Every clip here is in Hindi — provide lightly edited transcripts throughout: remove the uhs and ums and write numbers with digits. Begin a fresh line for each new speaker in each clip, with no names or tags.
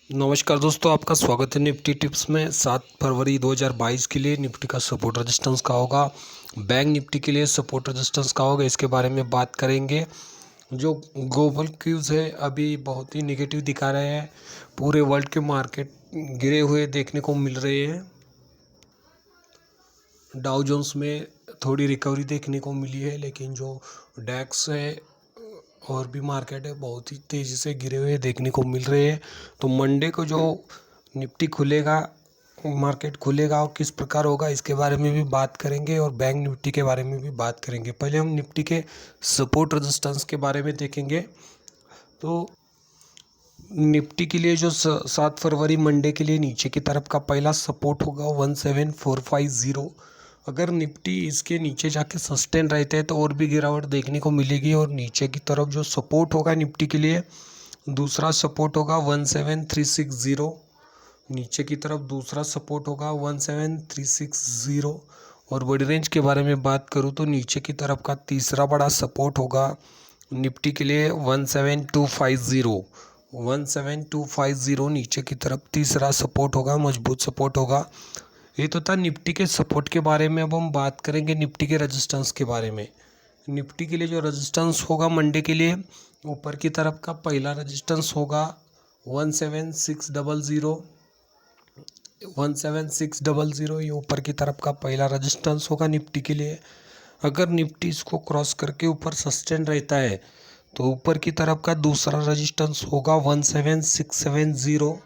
नमस्कार दोस्तों, आपका स्वागत है निफ्टी टिप्स में। 7 फरवरी 2022 के लिए निफ्टी का सपोर्ट रेजिस्टेंस का होगा, बैंक निफ्टी के लिए सपोर्ट रेजिस्टेंस का होगा, इसके बारे में बात करेंगे। जो ग्लोबल क्यूज है अभी बहुत ही नेगेटिव दिखा रहे हैं। पूरे वर्ल्ड के मार्केट गिरे हुए देखने को मिल रहे हैं। डाउ जोन्स में थोड़ी रिकवरी देखने को मिली है, लेकिन जो डैक्स है और भी मार्केट है बहुत ही तेज़ी से गिरे हुए देखने को मिल रहे हैं। तो मंडे को जो निफ्टी खुलेगा, मार्केट खुलेगा और किस प्रकार होगा, इसके बारे में भी बात करेंगे और बैंक निफ्टी के बारे में भी बात करेंगे। पहले हम निफ्टी के सपोर्ट रेजिस्टेंस के बारे में देखेंगे। तो निफ्टी के लिए जो 7 फरवरी मंडे के लिए नीचे की तरफ का पहला सपोर्ट होगा 17450। अगर निफ्टी इसके नीचे जाके सस्टेन रहते हैं तो और भी गिरावट देखने को मिलेगी। और नीचे की तरफ जो सपोर्ट होगा निफ्टी के लिए, दूसरा सपोर्ट होगा 17360। नीचे की तरफ दूसरा सपोर्ट होगा 17360। और बड़ी रेंज के बारे में बात करूँ तो नीचे की तरफ का तीसरा बड़ा सपोर्ट होगा निफ्टी के लिए 17250। 17250 नीचे की तरफ तीसरा सपोर्ट होगा, मजबूत सपोर्ट होगा। ये तो था निफ्टी के सपोर्ट के बारे में। अब हम बात करेंगे निफ्टी के रेजिस्टेंस के बारे में। निफ्टी के लिए जो रेजिस्टेंस होगा मंडे के लिए, ऊपर की तरफ का पहला रेजिस्टेंस होगा 17600। 17600 ये ऊपर की तरफ का पहला रेजिस्टेंस होगा निफ्टी के लिए। अगर निफ्टी इसको क्रॉस करके ऊपर सस्टेन रहता है तो ऊपर की तरफ का दूसरा रेजिस्टेंस होगा 17670।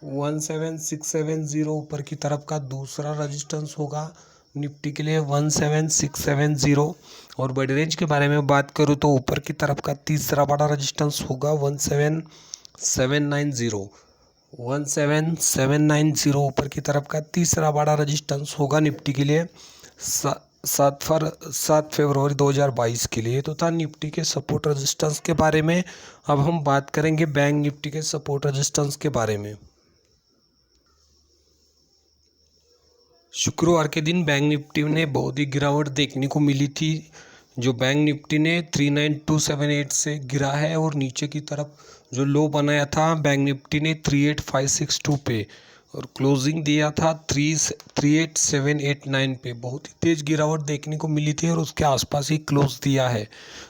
17670 ऊपर की तरफ का दूसरा रेजिस्टेंस होगा निफ्टी के लिए 17670। और बड़ी रेंज के बारे में बात करूँ तो ऊपर की तरफ का तीसरा बड़ा रेजिस्टेंस होगा 17790। 17790 ऊपर की तरफ का तीसरा बड़ा रेजिस्टेंस होगा निफ्टी के लिए 7 फरवरी 2022 के लिए। तो था निफ्टी के सपोर्ट रेजिस्टेंस के बारे में। अब हम बात करेंगे बैंक निफ्टी के सपोर्ट रेजिस्टेंस के बारे में। शुक्रवार के दिन बैंक निफ्टी ने बहुत ही गिरावट देखने को मिली थी। जो बैंक निफ्टी ने 39278 से गिरा है और नीचे की तरफ जो लो बनाया था बैंक निफ्टी ने 38562 पे, और क्लोजिंग दिया था 38789 पे। बहुत ही तेज़ गिरावट देखने को मिली थी और उसके आसपास ही क्लोज दिया है।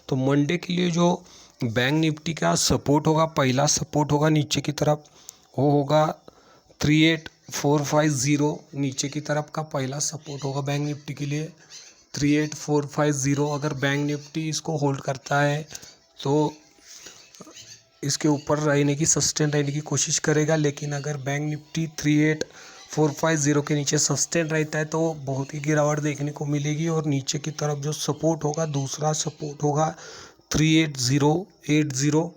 तो मंडे के लिए जो बैंक निफ्टी का सपोर्ट होगा, पहला सपोर्ट होगा नीचे की तरफ, वो होगा 38450। नीचे की तरफ का पहला सपोर्ट होगा बैंक निफ्टी के लिए 38450। अगर बैंक निफ्टी इसको होल्ड करता है तो इसके ऊपर रहने की, सस्टेन रहने की कोशिश करेगा। लेकिन अगर बैंक निफ्टी 38450 के नीचे सस्टेन रहता है तो बहुत ही गिरावट देखने को मिलेगी। और नीचे की तरफ जो सपोर्ट होगा, दूसरा सपोर्ट होगा 38080।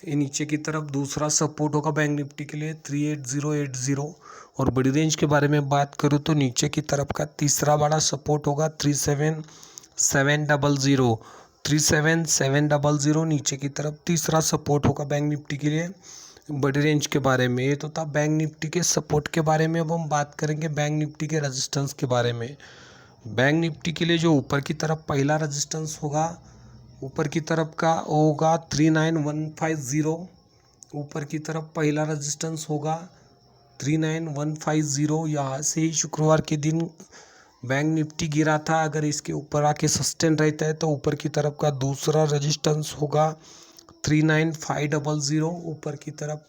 ये नीचे की तरफ दूसरा सपोर्ट होगा बैंक निफ्टी के लिए 38080। और बड़ी रेंज के बारे में बात करूँ तो नीचे की तरफ का तीसरा बड़ा सपोर्ट होगा 37700। 37700 नीचे की तरफ तीसरा सपोर्ट होगा बैंक निफ्टी के लिए। बड़ी रेंज के बारे में ये तो था बैंक निफ्टी के सपोर्ट के बारे में। अब हम बात करेंगे बैंक निफ्टी के रेजिस्टेंस के बारे में। बैंक निफ्टी के लिए जो ऊपर की तरफ पहला रेजिस्टेंस होगा, ऊपर की तरफ का होगा 39150। ऊपर की तरफ पहला रेजिस्टेंस होगा 39150। यहाँ से ही शुक्रवार के दिन बैंक निफ्टी गिरा था। अगर इसके ऊपर आके सस्टेन रहता है तो ऊपर की तरफ का दूसरा रेजिस्टेंस होगा 39500। ऊपर की तरफ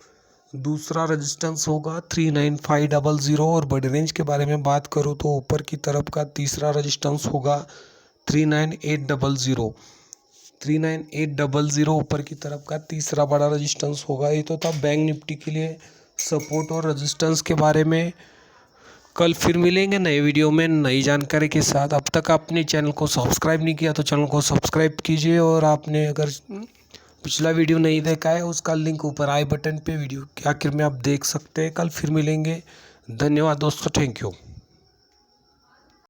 दूसरा रेजिस्टेंस होगा 39500। और बड़ी रेंज के बारे में बात करूँ तो ऊपर की तरफ का तीसरा रेजिस्टेंस होगा 39800। 39800 ऊपर की तरफ का तीसरा बड़ा रेजिस्टेंस होगा। ये तो था बैंक निफ्टी के लिए सपोर्ट और रेजिस्टेंस के बारे में। कल फिर मिलेंगे नए वीडियो में नई जानकारी के साथ। अब तक आपने चैनल को सब्सक्राइब नहीं किया तो चैनल को सब्सक्राइब कीजिए। और आपने अगर पिछला वीडियो नहीं देखा है उसका लिंक ऊपर आई बटन पे वीडियो के आखिर में आप देख सकते हैं। कल फिर मिलेंगे। धन्यवाद दोस्तों, थैंक यू।